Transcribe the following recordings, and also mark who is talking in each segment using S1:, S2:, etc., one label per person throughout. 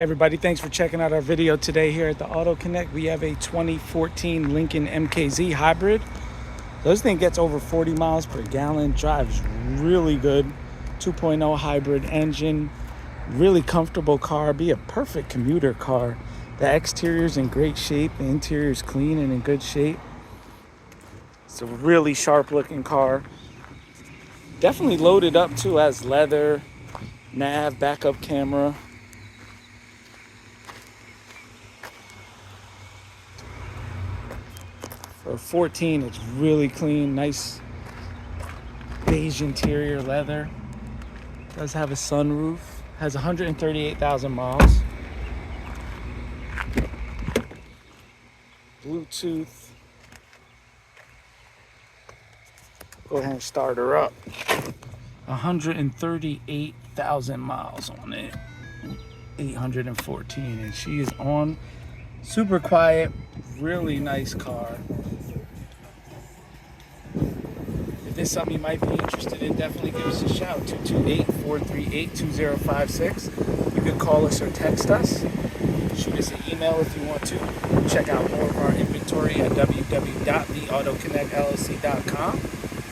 S1: Everybody, thanks for checking out our video today here at the Auto Connect. We have a 2014 Lincoln MKZ Hybrid. This thing gets over 40 miles per gallon, drives really good. 2.0 hybrid engine, really comfortable car, be a perfect commuter car. The exterior's in great shape, the interior's clean and in good shape. It's a really sharp looking car. Definitely loaded up too, has leather, nav, backup camera. For 14, it's really clean, nice beige interior, leather. Does have a sunroof, has 138,000 miles. Bluetooth. Go ahead and start her up. 138,000 miles on it. 814, and she is on. Super quiet, really nice car. If there's something you might be interested in, definitely give us a shout. 228-438-2056. You can call us or text us. Shoot us an email if you want to. Check out more of our inventory at www.theautoconnectllc.com.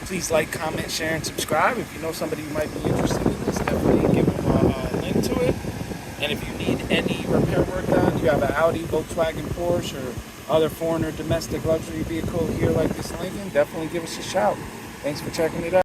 S1: Please like, comment, share, and subscribe. If you know somebody who might be interested in this, definitely give them a link to it. And if you need any repair work done, you have an Audi, Volkswagen, Porsche, or other foreign or domestic luxury vehicle here like this Lincoln, definitely give us a shout. Thanks for checking it out.